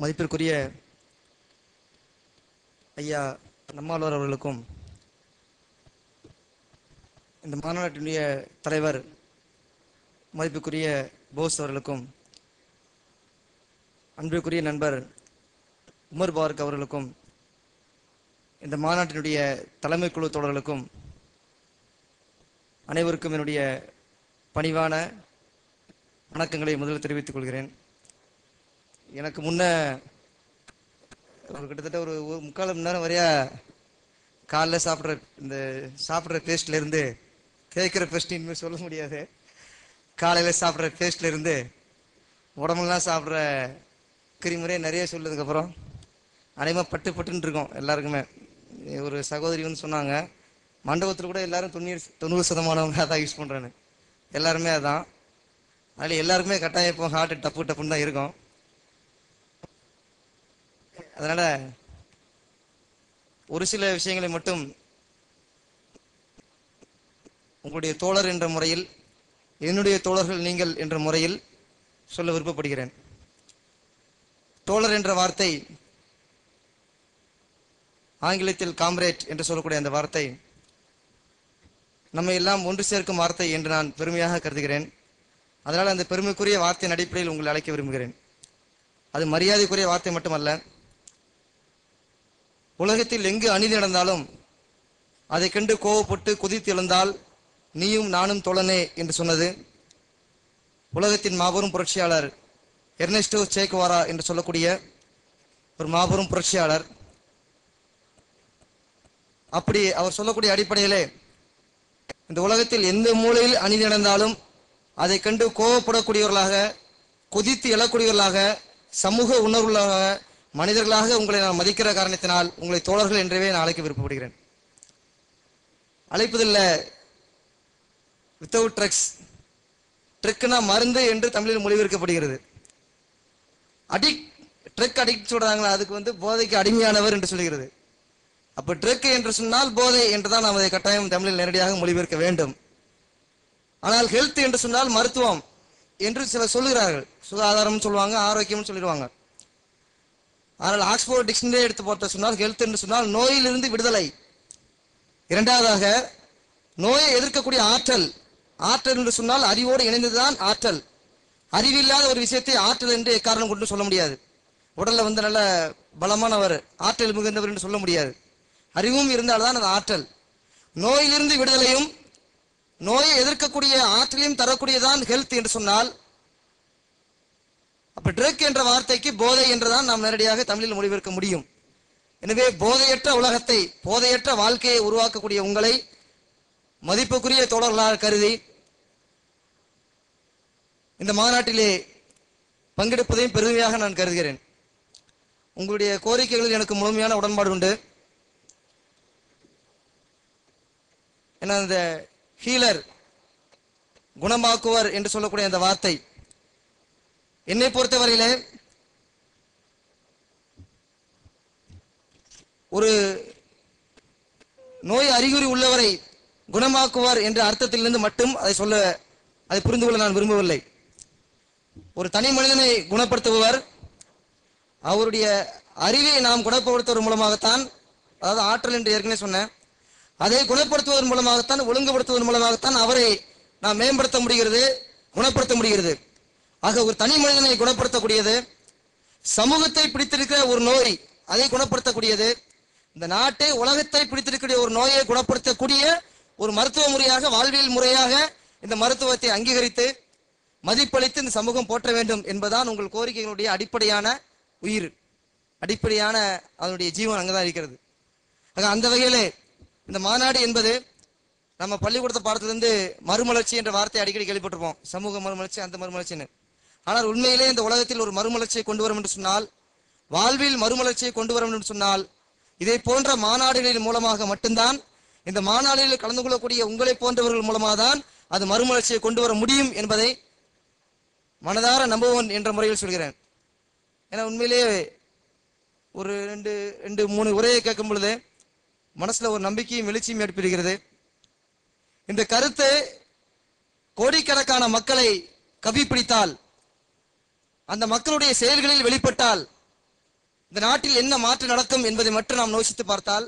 மதிப்பிற்குரிய ஐயா நம்மாழ்வார் அவர்களுக்கும் இந்த மாநாட்டினுடைய தலைவர் மதிப்புக்குரிய போஸ் அவர்களுக்கும் அன்பிற்குரிய நண்பர் உமர் பாரக் அவர்களுக்கும் இந்த மாநாட்டினுடைய தலைமை குழு தோழர்களுக்கும் அனைவருக்கும் என்னுடைய பணிவான வணக்கங்களை முதலில் தெரிவித்துக் கொள்கிறேன். எனக்கு முன்ன கிட்டத்தட்ட ஒரு 3/4 மணி நேரம் வரையா காலைல சாப்பிட்ற பேஸ்ட்ல இருந்து தேய்க்கிற பேஸ்ட் இனிமேல் சொல்ல முடியாது. காலையில சாப்பிட்ற பேஸ்ட்ல இருந்து உடம்புலாம் சாப்பிட்ற கிரிமுறையே நிறைய சொல்லதுக்கப்புறம் அனைவரும் பட்டுன்னு இருக்கோம். எல்லாருக்குமே ஒரு சகோதரின்னு சொன்னாங்க, மண்டபத்தில் கூட எல்லாரும் 90% அதான் யூஸ் பண்ணுறேன்னு. எல்லாருமே அதான். அதில் எல்லாருக்குமே கட்டாயம் இப்போ ஹார்ட் டப்புன்னு தான் இருக்கும். அதனால ஒரு சில விஷயங்களை மட்டும் உங்களுடைய தோழர் என்ற முறையில், என்னுடைய தோழர்கள் நீங்கள் என்ற முறையில் சொல்ல விருப்பப்படுகிறேன். தோழர் என்ற வார்த்தை ஆங்கிலத்தில் காம்ரேட் என்று சொல்லக்கூடிய அந்த வார்த்தை நம்மை எல்லாம் ஒன்று சேர்க்கும் வார்த்தை என்று நான் பெருமையாக கருதுகிறேன். அதனால் அந்த பெருமைக்குரிய வார்த்தையின் அடிப்படையில் உங்களை அழைக்க விரும்புகிறேன். அது மரியாதைக்குரிய வார்த்தை மட்டுமல்ல, உலகத்தில் எங்கு அநீதி நடந்தாலும் அதை கண்டு கோவப்பட்டு குதித்து எழுந்தால் நீயும் நானும் தோழனே என்று சொன்னது உலகத்தின் மாபெரும் புரட்சியாளர் எர்னெஸ்டோ சே குவேரா என்று சொல்லக்கூடிய ஒரு மாபெரும் புரட்சியாளர். அப்படி அவர் சொல்லக்கூடிய அடிப்படையிலே இந்த உலகத்தில் எந்த மூலையில் அநீதி நடந்தாலும் அதை கண்டு கோவப்படக்கூடியவர்களாக, கொதித்து எழக்கூடியவர்களாக, சமூக உணர்வுள்ளாக மனிதர்களாக உங்களை நான் மதிக்கிற காரணத்தினால் உங்களை தோழர்கள் என்றவே நான் அழைக்க விருப்பப்படுகிறேன். அழைப்பதில்லை வித்தவுட் ட்ரக்ஸ், ட்ரக்னா மருந்து என்று தமிழில் மொழிபெயர்க்கப்படுகிறது. ட்ரக் அடிக்ட் சொல்றாங்களா, அதுக்கு போதைக்கு அடிமையானவர் என்று சொல்கிறது. அப்ப ட்ரக் என்று சொன்னால் போதை என்றுதான் நாம் அதை கட்டாயம் தமிழில் நேரடியாக மொழிபெயர்க்க வேண்டும். ஆனால் ஹெல்த் என்று சொன்னால் மருத்துவம் என்று சிலர் சொல்லுகிறார்கள். சுகாதாரம் சொல்லுவாங்க, ஆரோக்கியம் சொல்லிடுவாங்க. ஆனால் ஆக்ஸ்போர்ட் டிக்ஷனரி எடுத்து பார்த்த சொன்னால் ஹெல்த் என்று சொன்னால் நோயிலிருந்து விடுதலை. இரண்டாவதாக நோயை எதிர்க்கக்கூடிய ஆற்றல். ஆற்றல் என்று சொன்னால் அறிவோடு இணைந்ததுதான் ஆற்றல். அறிவில்லாத ஒரு விஷயத்தை ஆற்றல் என்று எக்காரணம் கொண்டு சொல்ல முடியாது. உடல்ல நல்ல பலமானவர், ஆற்றல் மிகுந்தவர் என்று சொல்ல முடியாது. அறிவும் இருந்தால்தான் அது ஆற்றல். நோயிலிருந்து விடுதலையும் நோயை எதிர்க்கக்கூடிய ஆற்றலையும் தரக்கூடியதான் ஹெல்த் என்று சொன்னால், அப்ப ட்ரக் என்ற வார்த்தைக்கு போதை என்றுதான் நாம் நேரடியாக தமிழில் மொழிபெயர்க்க முடியும். எனவே போதையற்ற உலகத்தை, போதையற்ற வாழ்க்கையை உருவாக்கக்கூடிய உங்களை மதிப்புக்குரிய தோழர்களாக கருதி இந்த மாநாட்டிலே பங்கெடுப்பதையும் பெருமையாக நான் கருதுகிறேன். உங்களுடைய கோரிக்கைகளில் எனக்கு முழுமையான உடன்பாடு உண்டு. ஏன்னா இந்த ஹீலர், குணமாக்குவர் என்று சொல்லக்கூடிய அந்த வார்த்தை என்னை பொறுத்தவரையிலே ஒரு நோய் அறிகுறி உள்ளவரை குணமாக்குவார் என்ற அர்த்தத்திலிருந்து மட்டும் அதை புரிந்து கொள்ள நான் விரும்பவில்லை. ஒரு தனி மனிதனை குணப்படுத்துபவர் அவருடைய அறிவை நாம் குணப்படுத்துவதன் மூலமாகத்தான், அதாவது ஆற்றல் என்று ஏற்கனவே சொன்னேன், அதை குணப்படுத்துவதன் மூலமாகத்தான், ஒழுங்குபடுத்துவதன் மூலமாகத்தான் அவரை நாம் மேம்படுத்த முடிகிறது, குணப்படுத்த முடிகிறது. ஆக ஒரு தனி மனிதனை குணப்படுத்தக்கூடியது, சமூகத்தை பிடித்திருக்கிற ஒரு நோய் அதை குணப்படுத்தக்கூடியது, இந்த நாட்டை உலகத்தை பிடித்திருக்கிற ஒரு நோயை குணப்படுத்தக்கூடிய ஒரு மருத்துவ முறையாக, வாழ்வியல் முறையாக இந்த மருத்துவத்தை அங்கீகரித்து மதிப்பளித்து இந்த சமூகம் போற்ற வேண்டும் என்பதுதான் உங்கள் கோரிக்கைகளுடைய அடிப்படையான உயிர், அடிப்படையான அதனுடைய ஜீவன் அங்கதான் இருக்கிறது. ஆக அந்த வகையிலே இந்த மாநாடு என்பது, நம்ம பள்ளிக்கூடத்தை பாடத்திலிருந்து மறுமலர்ச்சி என்ற வார்த்தை அடிக்கடி கேள்விப்பட்டிருப்போம். சமூக மறுமலர்ச்சி, அந்த மறுமலர்ச்சின்னு. ஆனால் உண்மையிலே இந்த உலகத்தில் ஒரு மறுமலர்ச்சியை கொண்டு வரும் என்று சொன்னால், வாழ்வில் மறுமலர்ச்சியை கொண்டு வரும் என்று சொன்னால், இதை போன்ற மாநாடுகளின் மூலமாக மட்டும்தான், இந்த மாநாடுகளில் கலந்து கொள்ளக்கூடிய உங்களை போன்றவர்கள் மூலமாக தான் அது மறுமலர்ச்சியை கொண்டு வர முடியும் என்பதை மனதார நம்புவன் என்ற முறையில் சொல்கிறேன். ஏன்னா உண்மையிலேயே ஒரு 2-3 உரையை கேட்கும் பொழுது மனசுல ஒரு நம்பிக்கையும் எழுச்சியும் ஏற்படுகிறது. இந்த கருத்து கோடிக்கணக்கான மக்களை கவி பிடித்தால், அந்த மக்களுடைய செயல்களில் வெளிப்பட்டால், இந்த நாட்டில் என்ன மாற்றம் நடக்கும் என்பதை மட்டும் நாம் யோசித்து பார்த்தால்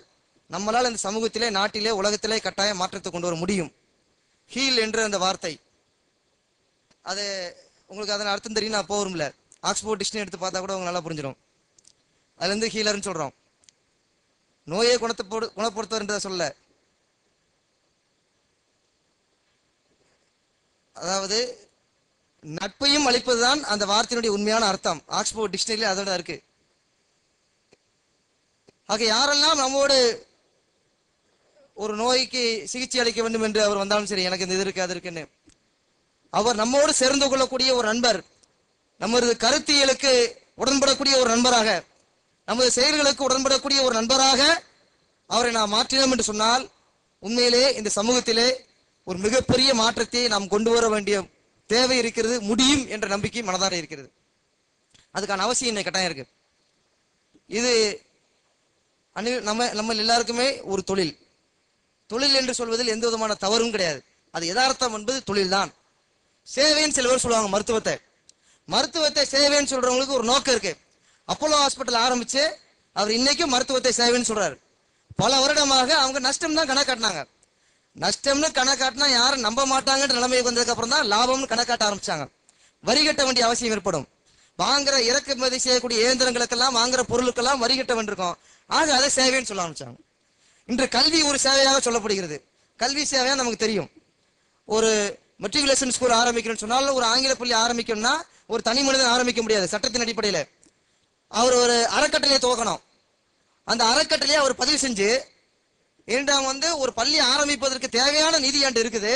நம்மளால் இந்த சமூகத்திலே, நாட்டிலே, உலகத்திலே கட்டாய மாற்றத்தை கொண்டு வர முடியும். ஹீல் என்ற அந்த வார்த்தை, அது உங்களுக்கு அதன் அர்த்தம் தெரியும், நான் போகிறோம்ல. ஆக்ஸ்போர்ட் டிக்ஷனரி எடுத்து பார்த்தா கூட உங்களுக்கு நல்லா புரிஞ்சிடும். அதுல இருந்து ஹீலர்னு சொல்றோம். நோயை குணப்படுத்துவர் என்றதை சொல்ல, அதாவது நட்பையும் அளிப்பதுதான் அந்த வார்த்தையினுடைய உண்மையான அர்த்தம். ஆக்ஸ்போர்ட் டிக்ஷனரியில அதோட இருக்கு. ஆக யாரெல்லாம் நம்மோடு ஒரு நோய்க்கு சிகிச்சை அளிக்க வேண்டும் என்று அவர் வந்தாலும் சரி, எனக்கு இந்த இது இருக்கு அது இருக்குன்னு, அவர் நம்மோடு சேர்ந்து கொள்ளக்கூடிய ஒரு நண்பர், நமது கருத்தியலுக்கு உடன்படக்கூடிய ஒரு நண்பராக, நமது செயல்களுக்கு உடன்படக்கூடிய ஒரு நண்பராக அவரை நாம் மாற்றினோம் என்று சொன்னால், உண்மையிலே இந்த சமூகத்திலே ஒரு மிகப்பெரிய மாற்றத்தை நாம் கொண்டு வர வேண்டிய தேவை இருக்கிறது, முடியும் என்ற நம்பிக்கை மனதார இருக்கிறது. அதுக்கான அவசியம் இன்னைக்கு கட்டாயம் இருக்கு. இது நம்ம எல்லாருக்குமே ஒரு தொழில். தொழில் என்று சொல்வதில் எந்த விதமான தவறும் கிடையாது. அது யதார்த்தம் என்பது தொழில் தான். சேவைன்னு சில பேர் சொல்லுவாங்க. மருத்துவத்தை சேவைன்னு சொல்றவங்களுக்கு ஒரு நோக்கம் இருக்கு. அப்போலோ ஹாஸ்பிட்டல் ஆரம்பிச்சு அவர் இன்னைக்கும் மருத்துவத்தை சேவைன்னு சொல்றாரு. பல வருடமாக அவங்க நஷ்டம் தான் கணக்காட்டினாங்க. நஷ்டம்னு கணக்காட்டினா யாரும் நம்ப மாட்டாங்கன்ற நிலைமைக்கு வந்ததுக்கு அப்புறம் தான் லாபம்னு கணக்காட்ட ஆரம்பிச்சாங்க. வரி கட்ட வேண்டிய அவசியம் ஏற்படும். வாங்குற இறக்குமதி செய்யக்கூடிய இயந்திரங்களுக்கெல்லாம், வாங்குற பொருளுக்கெல்லாம் வரி கட்ட வேண்டியிருக்கும். ஆக அதை சேவைன்னு சொல்ல ஆரம்பிச்சாங்க. இன்று கல்வி ஒரு சேவையாக சொல்லப்படுகிறது. கல்வி சேவையா நமக்கு தெரியும். ஒரு மெட்ரிகுலேஷன் ஸ்கூல் ஆரம்பிக்கணும்னு சொன்னாலும், ஒரு ஆங்கில பள்ளி ஆரம்பிக்கணும்னா ஒரு தனி மனிதன் ஆரம்பிக்க முடியாது. சட்டத்தின் அடிப்படையில் அவர் ஒரு அறக்கட்டளையை துவக்கணும். அந்த அறக்கட்டளையை அவர் பதிவு செஞ்சு, இரண்டாம் ஒரு பள்ளி ஆரம்பிப்பதற்கு தேவையான நிதி என்கிட்ட இருக்குது,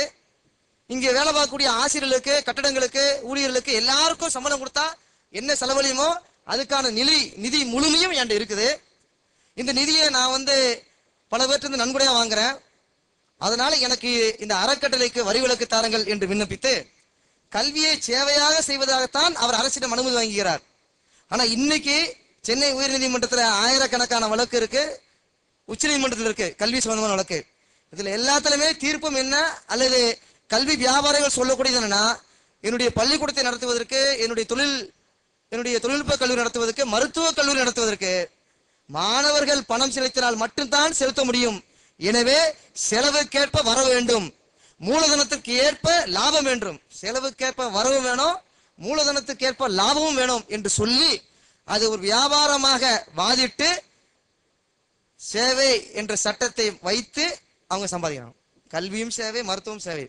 இங்கே வேலை பார்க்கக்கூடிய ஆசிரியர்களுக்கு, கட்டடங்களுக்கு, ஊழியர்களுக்கு எல்லாருக்கும் சம்பளம் கொடுத்தா என்ன செலவழியுமோ அதுக்கான நிதி முழுமையும் என்கிட்ட இருக்குது. இந்த நிதியை நான் பல பேர்ட்டு நன்கொடையா வாங்குறேன். அதனால எனக்கு இந்த அறக்கட்டளைக்கு வரி விலக்கு தாருங்கள் என்று விண்ணப்பித்து கல்வியை சேவையாக செய்வதாகத்தான் அவர் அரசிடம் அனுமதி வாங்குகிறார். ஆனா இன்னைக்கு சென்னை உயர்நீதிமன்றத்தில் ஆயிரக்கணக்கான வழக்கு இருக்கு, உச்ச நீதிமன்றத்தில் இருக்கு கல்வி சம்பந்தமான வழக்கு. இதுல எல்லாத்திலுமே தீர்ப்பும் என்ன, அல்லது கல்வி வியாபாரிகள் சொல்லக்கூடியது என்னன்னா, என்னுடைய பள்ளிக்கூடத்தை நடத்துவதற்கு, என்னுடைய தொழில்நுட்ப கல்லூரி நடத்துவதற்கு, மருத்துவ கல்லூரி நடத்துவதற்கு மாணவர்கள் பணம் செலுத்தினால் மட்டும்தான் செலுத்த முடியும். எனவே செலவுக்கேற்ப வர வேண்டும், மூலதனத்திற்கு ஏற்ப லாபம் வேண்டும். செலவுக்கேற்ப வரவு வேணும், மூலதனத்துக்கு ஏற்ப லாபமும் வேணும் என்று சொல்லி அது ஒரு வியாபாரமாக வாதிட்டு சேவை என்ற சட்டத்தை வைத்து அவங்க சம்பாதிக்கிறாங்க. கல்வியும் சேவை, மருத்துவம் சேவை.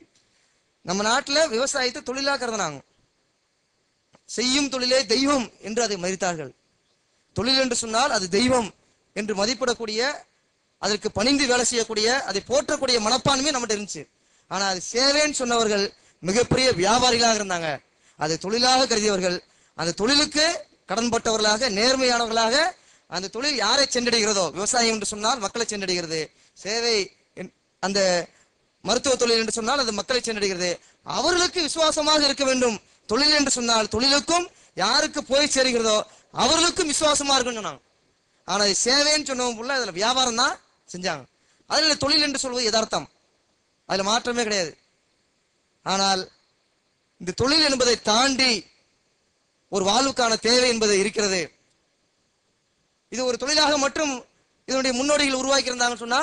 நம்ம நாட்டில் விவசாயத்தை தொழிலாக கருதினாங்க. செய்யும் தொழிலே தெய்வம் என்று அதை மதித்தார்கள். தொழில் என்று சொன்னால் அது தெய்வம் என்று மதிப்பிடக்கூடிய, அதற்கு பணிந்து வேலை செய்யக்கூடிய, அதை போற்றக்கூடிய மனப்பான்மை நம்மகிட்ட இருந்துச்சு. ஆனா அது சேவைன்னு சொன்னவர்கள் மிகப்பெரிய வியாபாரிகளாக இருந்தாங்க. அதை தொழிலாக கருதியவர்கள், அந்த தொழிலுக்கு கடன்பட்டவர்களாக, நேர்மையானவர்களாக, அந்த தொழில் யாரை சென்றடைகிறதோ, விவசாயம் என்று சொன்னால் மக்களை சென்றடைகிறது, சேவை அந்த மருத்துவ தொழில் என்று சொன்னால் அது மக்களை சென்றடைகிறது, அவர்களுக்கு விசுவாசமாக இருக்க வேண்டும். தொழில் என்று சொன்னால் தொழிலுக்கும் யாருக்கு போய் சேருகிறதோ அவர்களுக்கும் விசுவாசமா இருக்குன்னு சொன்னாங்க. ஆனா சேவைன்னு சொன்னவங்க அதுல வியாபாரம் தான் செஞ்சாங்க. அதுல தொழில் என்று சொல்வது யதார்த்தம், அதுல மாற்றமே கிடையாது. ஆனால் இந்த தொழில் என்பதை தாண்டி ஒரு வாழ்வுக்கான தேவை என்பது இருக்கிறது. இது ஒரு தொழிலாக மட்டும் இதனுடைய முன்னோடிகள் உருவாக்கி இருந்தாங்கன்னு சொன்னா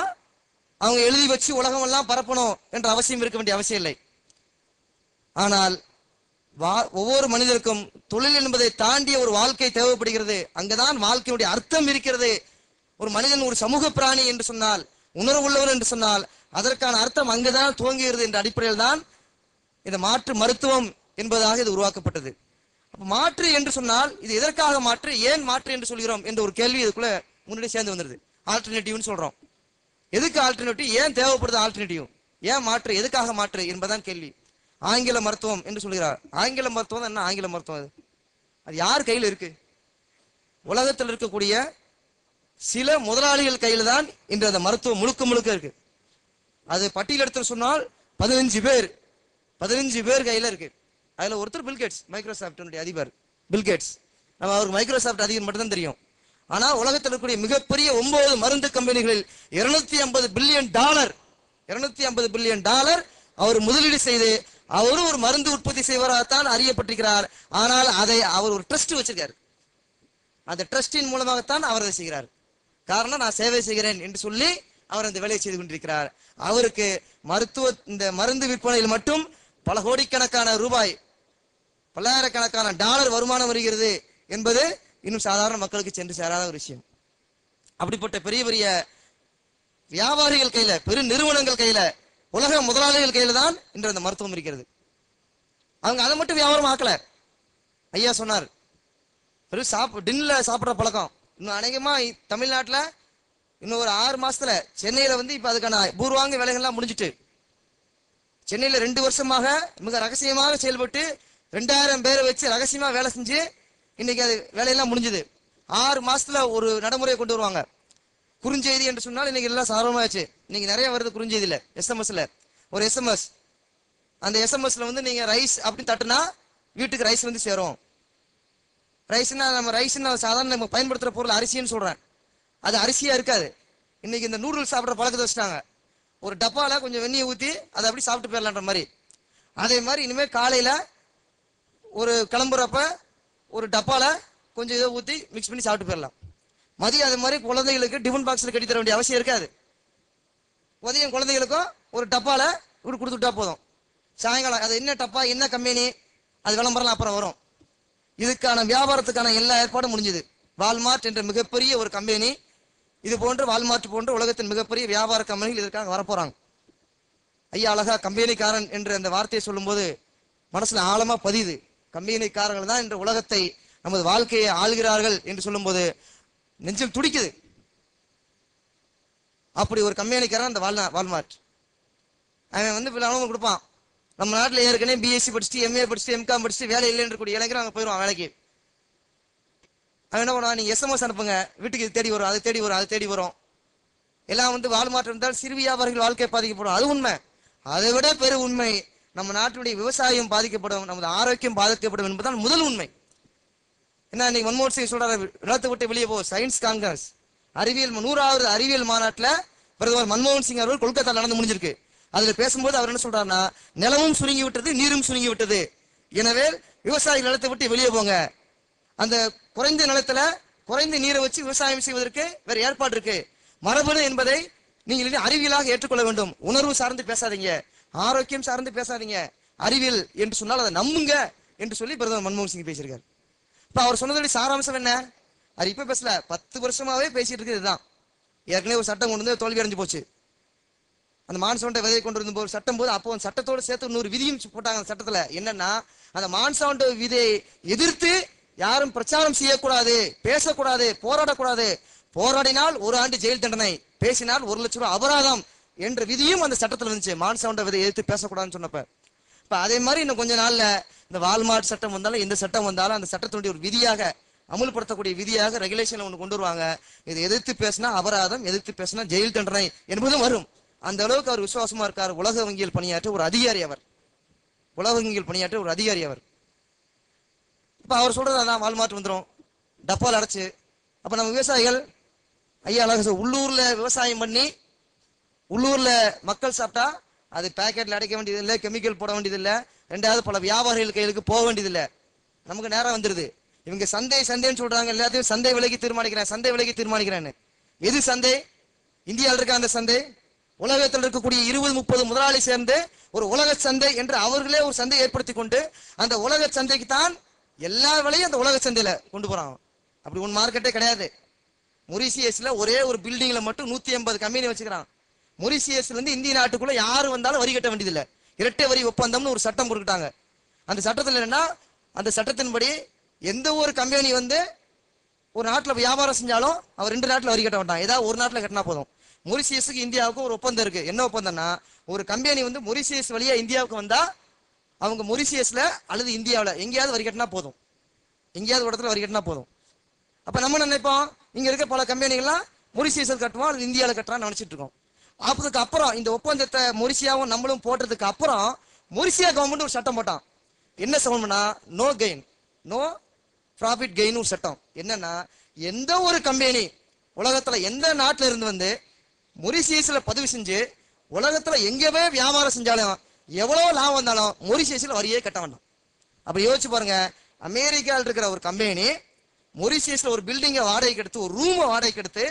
அவங்க எழுதி வச்சு உலகம் எல்லாம் பரப்பணும் என்ற அவசியம் இருக்க வேண்டிய அவசியம் இல்லை. ஆனால் ஒவ்வொரு மனிதருக்கும் தொழில் என்பதை தாண்டிய ஒரு வாழ்க்கை தேவைப்படுகிறது. அங்கதான் வாழ்க்கையுடைய அர்த்தம் இருக்கிறது. ஒரு மனிதன் ஒரு சமூக பிராணி என்று சொன்னால், உணர்வு உள்ளவர் என்று சொன்னால், அதற்கான அர்த்தம் அங்குதான் துவங்குகிறது என்ற அடிப்படையில் தான் இந்த மாற்று மருத்துவம் என்பதாக இது உருவாக்கப்பட்டது. மாற்று என்று சொன்னால் இது எதற்காக மாற்று, ஏன் மாற்று என்று சொல்கிறோம் என்ற ஒரு கேள்வி இதுக்குள்ள முன்னாடி சேர்ந்து வந்துருது. ஆல்டர்னேட்டிவ்னு சொல்றோம். எதுக்கு ஆல்டர்னேட்டிவ், ஏன் தேவைப்படுது ஆல்டர்னேட்டிவ், ஏன் மாற்று, எதுக்காக மாற்று என்பதான் கேள்வி. ஆங்கில மருத்துவம் என்று சொல்கிறார். ஆங்கில மருத்துவம் என்ன, ஆங்கில மருத்துவம் அது யார் கையில் இருக்கு? உலகத்தில் இருக்கக்கூடிய சில முதலாளிகள் கையில் தான் இன்று அந்த மருத்துவம் முழுக்க இருக்கு. அது பட்டியல் எடுத்து சொன்னால் 15 பேர் கையில இருக்கு. அதுல ஒருத்தர் பில்கேட்ஸ், மைக்ரோசாப்ட் அதிபர் பில்கேட்ஸ். நம்ம அவருக்கு மைக்ரோசாப்ட் அதிபர் மட்டும் தான் தெரியும். ஆனா உலகத்தில் இருக்கக்கூடிய மிகப்பெரிய 9 மருந்து கம்பெனிகளில் $250 பில்லியன் அவர் முதலீடு செய்து அவரு ஒரு மருந்து உற்பத்தி செய்வராகத்தான் அறியப்பட்டிருக்கிறார். ஆனால் அதை அவர் ஒரு ட்ரஸ்ட் வச்சிருக்காரு. அந்த ட்ரஸ்டின் மூலமாகத்தான் அவர் அதை செய்கிறார். காரணம், நான் சேவை செய்கிறேன் என்று சொல்லி அவர் அந்த வேலையை செய்து கொண்டிருக்கிறார். அவருக்கு இந்த மருந்து விற்பனையில் மட்டும் பல கோடிக்கணக்கான ரூபாய், பல்லாயிரக்கணக்கான டாலர் வருமானம் வருகிறது என்பது இன்னும் சாதாரண மக்களுக்கு சென்று சேராத ஒரு விஷயம். அப்படிப்பட்ட பெரிய பெரிய வியாபாரிகள் கையில, பெரு நிறுவனங்கள் கையில, உலக முதலாளிகள் கையில தான் இன்று அந்த மருத்துவம் இருக்கிறது. அவங்க அதை மட்டும் வியாபாரம் ஆக்கல. ஐயா சொன்னார், பெரும் டின்ல சாப்பிட்ற பழக்கம் இன்னும் அநேகமா தமிழ்நாட்டில் இன்னும் ஒரு 6 மாசத்துல சென்னையில இப்ப அதுக்கான பூர்வாங்க வேலைகள்லாம் முடிஞ்சிட்டு, சென்னையில 2 வருஷமாக மிக ரகசியமாக செயல்பட்டு 2000 பேரை வச்சு ரகசியமா வேலை செஞ்சு இன்னைக்கு அது வேலையெல்லாம் முடிஞ்சது. 6 மாசத்துல ஒரு நடைமுறையை கொண்டு வருவாங்க. குறுஞ்செய்தி என்று சொன்னால் இன்னைக்கு எல்லாம் சாதாரணமாச்சு. இன்னைக்கு நிறைய வருது குறுஞ்செய்தியில, எஸ்எம்எஸ்ல. ஒரு எஸ்எம்எஸ், அந்த எஸ்எம்எஸ்ல நீங்க ரைஸ் அப்படின்னு தட்டுனா வீட்டுக்கு ரைஸ் சேரும். ரைஸ்னா நம்ம சாதாரண நம்ம பயன்படுத்துற பொருள் அரிசின்னு சொல்றேன். அது அரிசியா இருக்காது. இன்னைக்கு இந்த நூடுல்ஸ் சாப்பிட்ற பழக்கத்தை வச்சுட்டாங்க. ஒரு டப்பால கொஞ்சம் வெந்நியை ஊத்தி அதை அப்படி சாப்பிட்டு போயிடலான்ற மாதிரி. அதே மாதிரி இனிமேல் காலையில ஒரு கிளம்புறப்ப ஒரு டப்பால கொஞ்சம் இதை ஊத்தி மிக்ஸ் பண்ணி சாப்பிட்டு போயிடலாம். மதியம் அதே மாதிரி குழந்தைகளுக்கு டிஃபன் பாக்ஸ்ல கட்டி தர வேண்டிய அவசியம் இருக்காது. மதியம் குழந்தைகளுக்கும் ஒரு டப்பால இப்படி கொடுத்துட்டா போதும். சாயங்காலம் அது என்ன டப்பா, என்ன கம்பெனி, அது விளம்பரம் அப்புறம் வரும். இதுக்கான வியாபாரத்துக்கான எல்லா ஏற்பாடும் முடிஞ்சது. வால்மார்ட் என்ற மிகப்பெரிய ஒரு கம்பெனி, இது போன்று வால்மார்ட் போன்ற உலகத்தின் மிகப்பெரிய வியாபார கம்பெனிகள் இதற்காக வரப்போறாங்க. ஐயா அழகா கம்பெனிக்காரன் என்ற அந்த வார்த்தையை சொல்லும் போது மனசுல ஆழமா பதியுது. கம்பெனிக்காரர்கள் தான் என்ற உலகத்தை, நமது வாழ்க்கையை ஆள்கிறார்கள் என்று சொல்லும் போது நெஞ்சம் துடிக்குது. அப்படி ஒரு கம்பெனிக்காரன் அந்த வால்மார்ட். அவன் அவனும் கொடுப்பான். நம்ம நாட்டில் ஏற்கனவே பிஎஸ்சி படிச்சுட்டு, எம்ஏ படிச்சுட்டு, எம்காம் படிச்சுட்டு வேலை இல்லைன்ற கூடிய இளைஞர் அங்கே போயிடுவான் வேலைக்கு. அவன் என்ன பண்ணுவான், நீங்க எஸ்எம்எஸ் அனுப்புங்க, வீட்டுக்கு இது தேடி வரும், அது தேடி வரும், அது தேடி வரும். எல்லாம் வால்மார்ட் இருந்தால் சிறு வியாபாரிகள் வாழ்க்கை பாதிக்கப்படும். அது உண்மை. அதை விட பெரு உண்மை, நம்ம நாட்டுடைய விவசாயம் பாதிக்கப்படும், நமது ஆரோக்கியம் பாதிக்கப்படும் என்பதுதான் முதல் உண்மை. என்ன இன்னைக்கு மன்மோகன் சிங் சொல்றாரு, நிலத்தை விட்டு வெளியே போ, சயின்ஸ் காங்கிரஸ் அறிவியல் 100வது அறிவியல் மாநாட்டில் பிரதமர் மன்மோகன் சிங் அவர்கள் கொல்கத்தா நடந்து முடிஞ்சிருக்கு. அதுல பேசும்போது அவர் என்ன சொல்றாருன்னா, நிலமும் சுருங்கி விட்டது, நீரும் சுருங்கி விட்டது, எனவே விவசாயிகள் நிலத்தை விட்டு வெளியே போங்க. அந்த குறைந்த நிலத்துல குறைந்த நீரை வச்சு விவசாயம் செய்வதற்கு வேற ஏற்பாடு இருக்கு. மரபணு என்பதை நீங்கள் அறிவியலாக ஏற்றுக்கொள்ள வேண்டும். உணர்வு சார்ந்து பேசாதீங்க, ஆரோக்கியம் சார்ந்து பேசாதீங்க, அறிவியல் என்று சொன்னால் அதை நம்புங்க என்று சொல்லி பிரதமர் மன்மோகன் சிங் பேசியிருக்காரு. இப்ப அவர் சொன்னதோட சாராம்சம் என்ன? அது இப்ப பேசல, 10 வருஷமாவே பேசிட்டு இருக்கு. இதுதான் ஏற்கனவே ஒரு சட்டம் கொண்டு வந்து தோல்வி அடைஞ்சு போச்சு. அந்த மான்சவுண்டை விதையை கொண்டு வந்து ஒரு சட்டம் போது, அப்போ அந்த சட்டத்தோடு சேர்த்து 100 விதியும் போட்டாங்க. அந்த சட்டத்துல என்னன்னா, அந்த மான்சவுண்டை விதையை எதிர்த்து யாரும் பிரச்சாரம் செய்யக்கூடாது, பேசக்கூடாது, போராடக்கூடாது. போராடினால் 1 ஆண்டு ஜெயில் தண்டனை, பேசினால் 1 லட்சம் ரூபாய் அபராதம் என்ற விதியும் அந்த சட்டத்தில் இருந்துச்சு. மான்சவுண்டை விதையை எதிர்த்து பேசக்கூடாதுன்னு சொன்னப்ப. இப்ப அதே மாதிரி இன்னும் கொஞ்ச நாள்ல இந்த வால்மார்ட் சட்டம் வந்தாலும், எந்த சட்டம் வந்தாலும் அந்த சட்டத்தினுடைய ஒரு விதியாக, அமுல்படுத்தக்கூடிய விதியாக ரெகுலேஷன் ஒன்று கொண்டு வருவாங்க. இதை எதிர்த்து பேசினா அபராதம், எதிர்த்து பேசினா ஜெயில் தண்டனை என்பதும் வரும். அந்த அளவுக்கு அவர் விசுவாசமா இருக்கார். உலக வங்கியில் பணியாற்ற ஒரு அதிகாரி அவர். உலக வங்கியில் பணியாற்ற ஒரு அதிகாரி அவர். இப்ப அவர் சொல்றது அதான், வால்மார்ட் வந்துடும் டப்பால் அடைச்சு. அப்ப நம்ம விவசாயிகள் ஐயா அழகு உள்ளூர்ல விவசாயம் பண்ணி உள்ளூர்ல மக்கள் சாப்பிட்டா அது பேக்கெட்ல அடைக்க வேண்டியதில்லை, கெமிக்கல் போட வேண்டியதில்லை, 2வது பல வியாபாரிகள் கைகளுக்கு போக வேண்டியதில்லை. நமக்கு நேரம் வந்துருது. இவங்க சந்தைன்னு சொல்றாங்க, எல்லாத்தையும் சந்தை விலைக்கு தீர்மானிக்கிறேன், சந்தை விலைக்கு தீர்மானிக்கிறேன்னு. எது சந்தை? இந்தியாவில் இருக்க அந்த சந்தை, உலகத்தில் இருக்கக்கூடிய 20-30 முதலாளி சேர்ந்து ஒரு உலக சந்தை என்று அவர்களே ஒரு சந்தை ஏற்படுத்தி கொண்டு அந்த உலக சந்தைக்கு தான் எல்லா விலையும் அந்த உலக சந்தையில கொண்டு போறாங்க. அப்படி ஒன் மார்க்கெட்டே கிடையாது. மொரிசியஸ்ல ஒரே ஒரு பில்டிங்ல மட்டும் 180 கம்பெனி வச்சுக்கிறான். மொரிசியஸ்ல இருந்து இந்திய நாட்டுக்குள்ள யாரு வந்தாலும் வரி கட்ட வேண்டியதில்லை. இரட்டை வரி ஒப்பந்தம்னு ஒரு சட்டம் கொடுத்துட்டாங்க. அந்த சட்டத்தில் என்னன்னா, அந்த சட்டத்தின்படி எந்த ஒரு கம்பெனி ஒரு நாட்டில் வியாபாரம் செஞ்சாலும் அவர் 2 நாட்டில் வரி கட்ட மாட்டான், ஏதாவது ஒரு நாட்டில் கட்டினா போதும். மொரிசியஸுக்கு இந்தியாவுக்கும் ஒரு ஒப்பந்தம் இருக்கு. என்ன ஒப்பந்தம்னா, ஒரு கம்பெனி மொரிசியஸ் வழியா இந்தியாவுக்கு வந்தா அவங்க மொரிசியஸ்ல அல்லது இந்தியாவில் எங்கேயாவது வரி கட்டினா போதும், எங்கேயாவது இடத்துல வரி கட்டினா போதும். அப்ப நம்ம நினைப்போம், இங்க இருக்க பல கம்பெனிகள்லாம் மொரிசியஸில் கட்டுவோம் அல்லது இந்தியாவில் கட்டுறான்னு நினைச்சிட்டு இருக்கோம். அதுக்கு அப்புறம் இந்த ஒப்பந்தத்தை மொரிசியாவும் நம்மளும் போட்டதுக்கு அப்புறம் மொரிசியா கவர்மெண்ட் ஒரு சட்டம் போட்டான். என்ன சொல்லணும்னா, no gain no profit gain ஒரு சட்டம். என்னன்னா, எந்த ஒரு கம்பெனி உலகத்துல எந்த நாட்டில இருந்து மொரிசியஸ்ல பதிவு செஞ்சு உலகத்துல எங்கவே வியாபாரம் செஞ்சாலும் எவ்வளவு லாபம் வந்தாலும் மொரிசியஸ்ல வரியே கட்ட வேண்டாம். அப்படி யோசிச்சு பாருங்க, அமெரிக்காவில் இருக்கிற ஒரு கம்பெனி மொரிஷியஸ்ல ஒரு பில்டிங்கை வாடகைக்கு எடுத்து, ஒரு ரூமை வாடகைக்கு எடுத்து,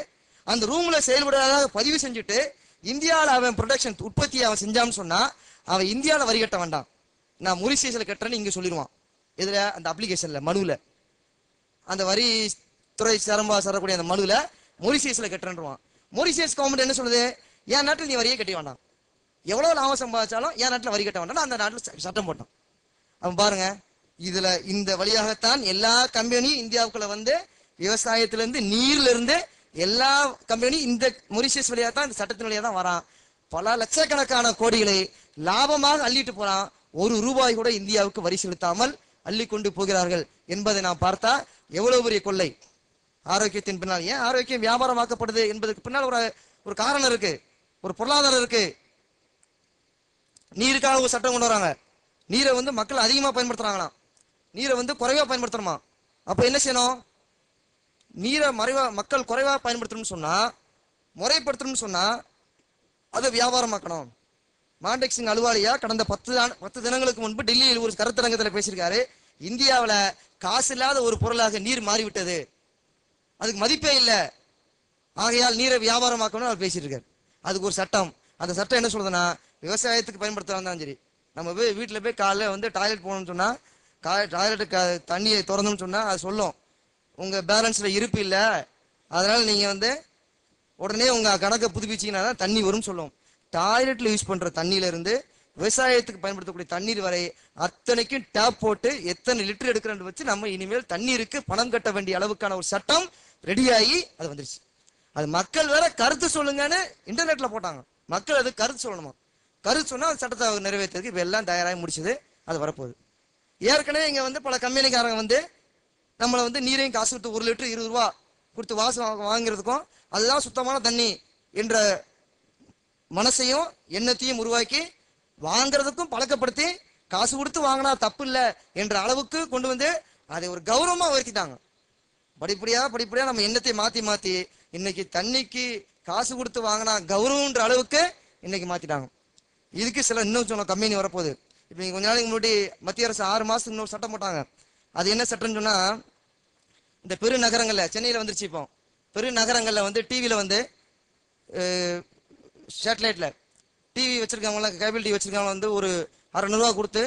அந்த ரூம்ல செயல்படுவதாக பதிவு செஞ்சுட்டு இந்தியாவில் அவன் ப்ரொடக்ஷன் உற்பத்தி அவன் செஞ்சான்னு சொன்னா அவன் இந்தியாவில் வரி கட்ட வேண்டாம், நான் மொரிஷியஸ்ல கட்டுறேன்னு இங்க சொல்லிடுவான். இதுல அந்த அப்ளிகேஷன்ல மனுவில், அந்த வரி துறை சரக்கூடிய அந்த மனுவில் மொரிஷியஸ்ல கட்டுறேன்றான். மொரிஷியஸ் கவர்மெண்ட் என்ன சொல்லுது, என் நாட்டில் நீ வரியே கட்ட வேண்டாம், எவ்வளவு லாபம் சம்பாதிச்சாலும் என் நாட்டில் வரி கட்ட வேண்டாம், அந்த நாட்டில் சட்டம் போட்டான். அவன் பாருங்க, இதுல இந்த வழியாகத்தான் எல்லா கம்பெனியும் இந்தியாவுக்குள்ள வந்து விவசாயத்திலிருந்து நீர்ல இருந்து எல்லா கம்பெனியும் இந்த மொரிஷியஸ் வழியாக தான், இந்த சட்டத்தின் வழியாக தான் வரான். பல லட்சக்கணக்கான கோடிகளை லாபமாக அள்ளிட்டு போறான். ஒரு ரூபாய் கூட இந்தியாவுக்கு வரி செலுத்தாமல் அள்ளி கொண்டு போகிறார்கள் என்பதை நாம் பார்த்தா எவ்வளவு பெரிய கொள்ளை. ஆரோக்கியத்தின் பின்னால், ஏன் ஆரோக்கியம் வியாபாரமாக்கப்படுது என்பதற்கு பின்னால் ஒரு காரணம் இருக்கு, ஒரு பொருளாதாரம் இருக்கு. நீருக்காக ஒரு சட்டம் கொண்டு வராங்க, நீரை வந்து மக்கள் அதிகமா பயன்படுத்துறாங்களாம், நீரை வந்து குறைவா பயன்படுத்தணுமா. அப்ப என்ன செய்யணும், நீரை மக்கள் குறைவா பயன்படுத்தணும்னு சொன்னா, முறைப்படுத்தணும்னு சொன்னா அதை வியாபாரமாக்கணும். மாண்டேக் சிங் அலுவாலியா கடந்த 10 தினங்களுக்கு முன்பு டெல்லியில் ஒரு கருத்தரங்கத்தில் பேசியிருக்காரு, இந்தியாவில் காசு இல்லாத ஒரு பொருளாக நீர் மாறிவிட்டது, அதுக்கு மதிப்பே இல்லை, ஆகையால் நீரை வியாபாரமாக்கணும்னு அவர் பேசிட்டு இருக்காரு. அதுக்கு ஒரு சட்டம், அந்த சட்டம் என்ன சொல்றதுன்னா, விவசாயத்துக்கு பயன்படுத்தலாம் சரி, நம்ம போய் வீட்டில் போய் காலைல வந்து டாய்லெட் போகணும்னு சொன்னா, டாய்லெட்டுக்கு தண்ணியை திறந்தோம்னு சொன்னா அது சொல்லும், உங்க பேலன்ஸ்ல இருப்பு இல்லை, அதனால நீங்க வந்து உடனே உங்க கணக்கை புதுப்பிச்சீங்கன்னா தான் தண்ணி வரும் சொல்லும். டாய்லெட்ல யூஸ் பண்ற தண்ணியில இருந்து விவசாயத்துக்கு பயன்படுத்தக்கூடிய தண்ணீர் வரை அத்தனைக்கும் டேப் போட்டு எத்தனை லிட்டர் எடுக்கிறன்னு வச்சு நம்ம இனிமேல் தண்ணீருக்கு பணம் கட்ட வேண்டிய அளவுக்கான ஒரு சட்டம் ரெடியாகி அது வந்துருச்சு. அது மக்கள் வேற கருத்து சொல்லுங்கன்னு இன்டர்நெட்ல போட்டாங்க, மக்கள் அது கருத்து சொல்லணுமா, கருத்து சொன்னா அந்த சட்டத்தை நிறைவேற்றுறதுக்கு இப்ப எல்லாம் தயாராகி முடிச்சது, அது வரப்போகுது. ஏற்கனவே இங்க வந்து பல கம்பெனிக்காரங்க வந்து நம்மளை வந்து நீரையும் காசு கொடுத்து 1 லிட்டர் 20 ரூபா கொடுத்து வாங்குறதுக்கும் அதுதான் சுத்தமான தண்ணி என்ற மனசையும் எண்ணத்தையும் உருவாக்கி வாங்குறதுக்கும் பழக்கப்படுத்தி காசு கொடுத்து வாங்கினா தப்பு இல்லை என்ற அளவுக்கு கொண்டு வந்து அதை ஒரு கௌரவமா உயர்த்திட்டாங்க. படிப்படியா நம்ம எண்ணத்தை மாத்தி இன்னைக்கு தண்ணிக்கு காசு கொடுத்து வாங்கினா கௌரவம்ன்ற அளவுக்கு இன்னைக்கு மாத்திட்டாங்க. இதுக்கு சில இன்னும் சொன்ன கம்பெனி வரப்போகுது. இப்ப நீங்க கொஞ்ச நாளைக்கு முன்னாடி மத்திய அரசு 6 மாசத்துக்கு இன்னொரு சட்டம் போட்டாங்க. அது என்ன சட்டம்னு சொன்னா, இந்த பெருநகரங்கள்ல சென்னையில வந்துருச்சு, இப்போ பெருநகரங்கள்ல வந்து டிவியில வந்து சேட்டலைட்ல டிவி வச்சிருக்கவங்க, கேபிள் டிவி வச்சிருக்கவங்க வந்து ஒரு 600 ரூபா கொடுத்து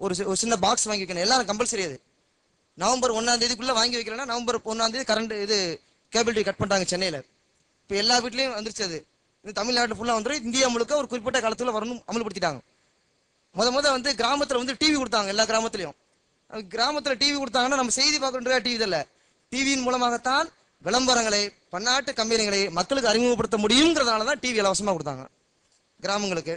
ஒரு சின்ன பாக்ஸ் வாங்கி வைக்கணும், எல்லாரும் கம்பல்சரி. அது நவம்பர் 1ஆம் தேதிக்குள்ள வாங்கி வைக்கலன்னா நவம்பர் 1ஆம் தேதி கரண்ட் இது கேபிள் டிவி கட் பண்ணிட்டாங்க சென்னையில. இப்போ எல்லா வீட்லயும் வந்துருச்சு. அது இது தமிழ்நாட்டு ஃபுல்லா வந்துடும், இந்தியா முழுக்க ஒரு குறிப்பிட்ட காலத்துல வரணும் அமல்படுத்திட்டாங்க. முத வந்து கிராமத்துல வந்து டிவி கொடுத்தாங்க, எல்லா கிராமத்திலையும். கிராமத்துல டிவி கொடுத்தாங்கன்னா நம்ம செய்தி பார்க்கறதுக்காக டிவி இல்ல, டிவியின் மூலமாகத்தான் விளம்பரங்களை பன்னாட்டு கம்பெனிகளை மக்களுக்கு அறிமுகப்படுத்த முடியுங்கிறதுனாலதான் டிவி இலவசமா கொடுத்தாங்க கிராமங்களுக்கு.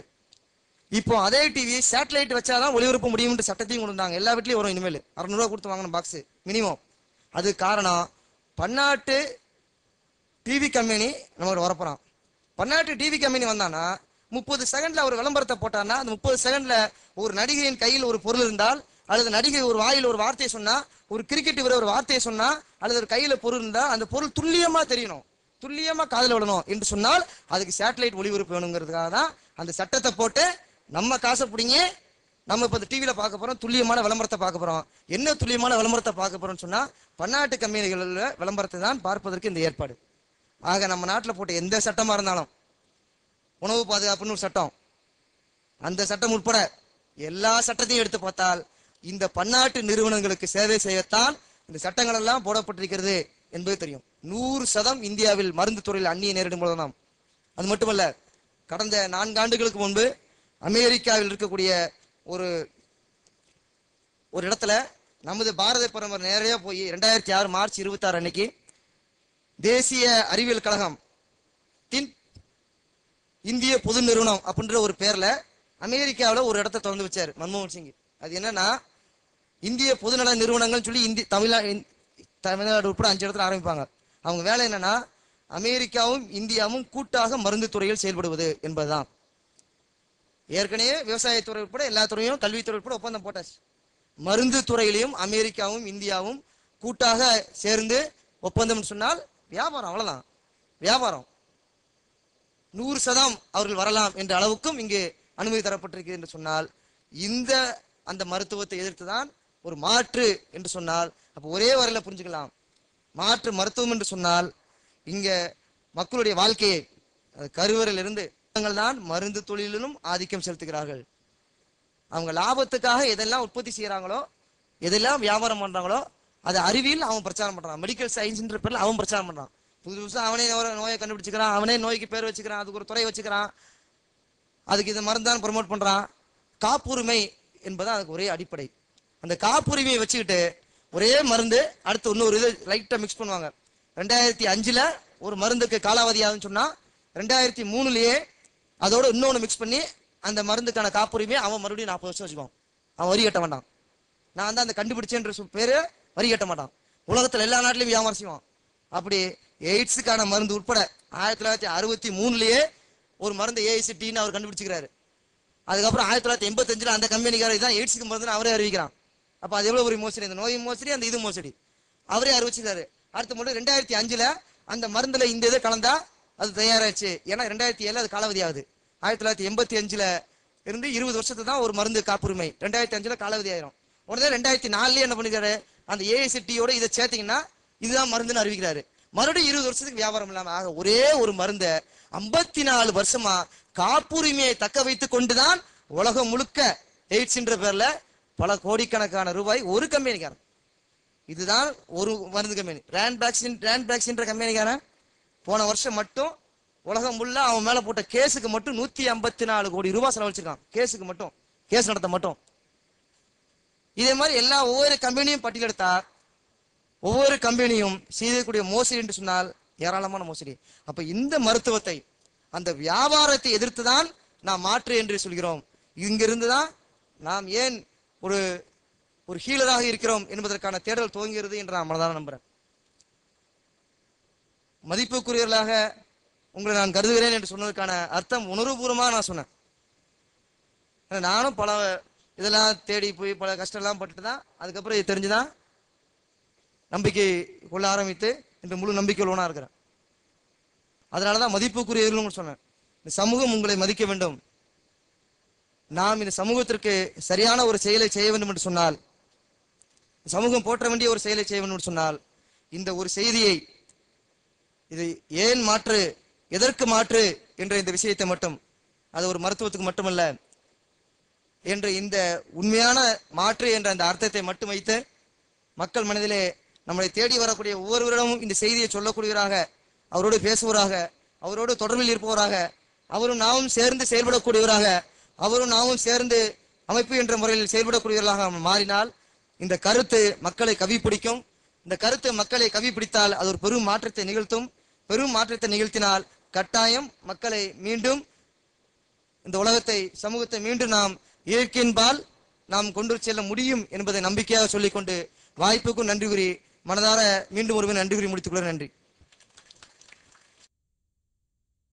இப்போ அதே டிவி சேட்டலைட் வச்சாதான் ஒளிபரப்ப முடியும் சட்டத்தையும் கொண்டு வந்தாங்க. எல்லா வீட்லயும் வரும் இனிமேல் 600 ரூபா கொடுத்து வாங்கணும் பாக்ஸ் மினிமம். அது காரணம், பன்னாட்டு டிவி கம்பெனி நமக்கு வரப்போறான். பன்னாட்டு டிவி கம்பெனி வந்தானா 30 செகண்ட்ல ஒரு விளம்பரத்தை போட்டான்னா, அந்த 30 செகண்ட்ல ஒரு நடிகையின் கையில் ஒரு பொருள் இருந்தால், அல்லது நடிகை ஒரு வாயில் ஒரு வார்த்தையை சொன்னா, ஒரு கிரிக்கெட் வீரர் ஒரு வார்த்தையை சொன்னா, அல்லது ஒரு கையில பொருள் இருந்தா அந்த பொருள் துல்லியமா தெரியணும், துல்லியமா காதுல விடணும் என்று சொன்னால் அதுக்கு சேட்டலைட் ஒளிபரப்பு வேணுங்கிறதுக்காக தான் அந்த சட்டத்தை போட்டு நம்ம காசை பிடிங்க நம்ம இப்ப டிவியில பார்க்க போறோம், துல்லியமான விளம்பரத்தை பார்க்க போறோம். என்ன துல்லியமான விளம்பரத்தை பார்க்க போறோம்னு சொன்னா, பன்னாட்டு கம்பெனிகள் விளம்பரத்தை தான் பார்ப்பதற்கு இந்த ஏற்பாடு. ஆக நம்ம நாட்டில் போட்ட எந்த சட்டமா இருந்தாலும், உணவு பாதுகாப்புன்னு ஒரு சட்டம், அந்த சட்டம் உட்பட எல்லா சட்டத்தையும் எடுத்து பார்த்தால் இந்த பன்னாட்டு நிறுவனங்களுக்கு சேவை செய்யத்தான் இந்த சட்டங்கள் எல்லாம் போடப்பட்டிருக்கிறது என்பது தெரியும். 100% இந்தியாவில் மருந்து துறையில் அந்நிய நேரிடும் போதுதான். அது மட்டுமல்ல, கடந்த 4 ஆண்டுகளுக்கு முன்பு அமெரிக்காவில் இருக்கக்கூடிய ஒரு இடத்துல நமது பாரத பிரதமர் நேரடியாக போய் 2006 மார்ச் 26 அன்னைக்கு தேசிய அறிவியல் கழகம் இந்திய பொது நிறுவனம் அப்படின்ற ஒரு பேர்ல அமெரிக்காவில் ஒரு இடத்தை திறந்து வச்சாரு மன்மோகன் சிங். அது என்னன்னா, இந்திய பொதுநல நிறுவனங்கள் சொல்லி தமிழ்நாடு உட்பட 5 இடத்துல ஆரம்பிப்பாங்க. அவங்க வேலை என்னன்னா, அமெரிக்காவும் இந்தியாவும் கூட்டாக மருந்து துறையில் செயல்படுவது என்பதுதான். ஏற்கனவே விவசாயத்துறை உட்பட எல்லா துறையும், கல்வித்துறை உட்பட ஒப்பந்தம் போட்டாச்சு. மருந்து துறையிலையும் அமெரிக்காவும் இந்தியாவும் கூட்டாக சேர்ந்து ஒப்பந்தம் சொன்னால் வியாபாரம், அவ்வளவுதான் வியாபாரம். 100% அவர்கள் வரலாம் என்ற அளவுக்கும் இங்கு அனுமதி தரப்பட்டிருக்கு என்று சொன்னால், அந்த மருத்துவத்தை எதிர்த்துதான் ஒரு மாற்று என்று சொன்னால், அப்ப ஒரே வரையில புரிஞ்சுக்கலாம். மாற்று மருத்துவம் என்று சொன்னால் இங்க மக்களுடைய வாழ்க்கையை கருவறையிலிருந்து தான் மருந்து தொழிலிலும் ஆதிக்கம் செலுத்துகிறார்கள். அவங்க லாபத்துக்காக எதெல்லாம் உற்பத்தி செய்யறாங்களோ, எதெல்லாம் வியாபாரம் பண்றாங்களோ, அதை அறிவியல் அவன் பிரச்சாரம் பண்றான். மெடிக்கல் சயின்ஸ்ன்ற பேர்ல அவன் பிரச்சாரம் பண்றான். புதுசு புதுசா அவனே நோயை கண்டுபிடிச்சுக்கிறான், அவனே நோய்க்கு பேர் வச்சுக்கிறான், அதுக்கு ஒரு துறை வச்சுக்கிறான், அதுக்கு இந்த மருந்தான் ப்ரமோட் பண்றான். காப்புரிமை என்பதான் அதுக்கு ஒரே அடிப்படை. அந்த காப்புரிமையை வச்சுக்கிட்டு ஒரே மருந்து அடுத்து இன்னொரு இது லைட்டா மிக்ஸ் பண்ணுவாங்க. 2005 ஒரு மருந்துக்கு காலாவதி ஆகுதுன்னு சொன்னா 2003 அதோட இன்னொன்னு மிக்ஸ் பண்ணி அந்த மருந்துக்கான காப்புரிமையை அவன் மறுபடியும் 40 வருஷம் வச்சுக்குவான். அவன் வரி கட்ட மாட்டான். நான் தான் அந்த கண்டுபிடிச்சேன்ற பேரு வரி கட்ட மாட்டான். உலகத்துல எல்லா நாட்டிலையும் வியாபாரம் செய்வான். அப்படி எய்ட்ஸுக்கான மருந்து உட்பட 1963 ஒரு மருந்து ஏஐசிடின்னு அவர் கண்டுபிடிச்சுக்கிறாரு. அதுக்கப்புறம் 1985 அந்த கம்பெனிக்காரர் தான் எய்ட்ஸுக்கு மருந்து அவரே அறிவிக்கிறான். அப்ப அது எவ்வளவு ஒரு மோசடி, இந்த நோய் மோசடி, அந்த இது மோசடி அவரே அறிவிச்சுக்கிறாரு. அடுத்த மட்டும் 2005 அந்த மருந்துல இந்த இதை கலந்தா அது தயாராச்சு. ஏன்னா 2007 அது காலாவதி ஆகுது. 1985 இருந்து 20 வருஷத்துக்கு தான் ஒரு மருந்து காப்புரிமை. 2005 காலாவதி ஆயிரும். உடனே 2004 என்ன பண்ணிக்கிறாரு, அந்த ஏஐசிடியோட இதை சேர்த்தீங்கன்னா இதுதான் மருந்துன்னு அறிவிக்கிறாரு. மறுபடியும் 20 வருஷத்துக்கு வியாபாரம் இல்லாம ஆக ஒரே ஒரு மருந்தை 54 வருஷமா காப்புரிமையை தக்க வைத்துக் கொண்டுதான் உலகம் முழுக்க எய்ட்ஸ் என்ற பேர்ல பல கோடிக்கணக்கான ரூபாய் ஒரு கம்பெனிக்காரன். இதுதான் ஒரு மருந்து கம்பெனி. ரேண்ட்பாக்ஸ்ன்ற கம்பெனிக்காரன் போன வருஷம் மட்டும் உலகம் முள்ள அவன் மேல போட்ட கேஸுக்கு மட்டும் 154 கோடி ரூபாய் செலவழிச்சிருக்கான். கேஸுக்கு மட்டும், கேஸ் நடத்த மட்டும். இதே மாதிரி எல்லா ஒவ்வொரு கம்பெனியும் பட்டியலெடுத்தா ஒவ்வொரு கம்பெனியும் செய்யக்கூடிய மோசடி என்று சொன்னால் ஏராளமான மோசடி. அப்ப இந்த மருத்துவத்தை, அந்த வியாபாரத்தை எதிர்த்துதான் நாம் மாற்று என்று சொல்கிறோம். இங்கிருந்துதான் நாம் ஏன் ஒரு ஒரு ஹீலராக இருக்கிறோம் என்பதற்கான தேடல் துவங்குகிறது என்று நான் மனதார நம்புறேன். மதிப்புக்குரியவர்களாக உங்களை நான் கருதுகிறேன் என்று சொன்னதுக்கான அர்த்தம் உணர்வுபூர்வமாக நான் சொன்னேன். நானும் பல இதெல்லாம் தேடி போய் பல கஷ்டம் எல்லாம் பட்டுட்டு தான் அதுக்கப்புறம் இது தெரிஞ்சுதான் நம்பிக்கை கொள்ள ஆரம்பித்து இன்று முழு நம்பிக்கை உள்ளவனா இருக்கிறேன். அதனாலதான் மதிப்புக்குரியவர்களும் சொன்னேன். இந்த சமூகம் உங்களை மதிக்க வேண்டும். நாம் இந்த சமூகத்திற்கு சரியான ஒரு செயலை செய்ய வேண்டும் என்று சொன்னால், சமூகம் போற்ற வேண்டிய ஒரு செயலை செய்ய வேண்டும் என்று சொன்னால், இந்த ஒரு செய்தியை, இது ஏன் மாற்று, எதற்கு மாற்று என்ற இந்த விஷயத்தை மட்டும், அது ஒரு மருத்துவத்துக்கு மட்டுமல்ல என்று இந்த உண்மையான மாற்று என்ற அந்த அர்த்தத்தை மட்டும் வைத்து மக்கள் மனதிலே நம்மளை தேடி வரக்கூடிய ஒவ்வொருவரிடமும் இந்த செய்தியை சொல்லக்கூடியவராக, அவரோடு பேசுவராக, அவரோடு தொடர்பில் இருப்பவராக, அவரும் நாமும் சேர்ந்து செயல்படக்கூடியவராக, அவரும் நாமும் சேர்ந்து அமைப்பு என்ற முறையில் செயல்படக்கூடியவர்களாக மாறினால் இந்த கருத்து மக்களை கவி பிடிக்கும். இந்த கருத்து மக்களை கவி பிடித்தால் அது ஒரு பெரும் மாற்றத்தை நிகழ்த்தும். பெரும் மாற்றத்தை நிகழ்த்தினால் கட்டாயம் மக்களை மீண்டும், இந்த உலகத்தை, சமூகத்தை மீண்டும் நாம் இயற்கையின்பால் நாம் கொண்டு செல்ல முடியும் என்பதை நம்பிக்கையாக சொல்லிக்கொண்டு வாய்ப்புக்கும் நன்றி கூறி மனதார மீண்டும் ஒருவன் நன்றி கூறி முடித்துக் கொள்ள. நன்றி.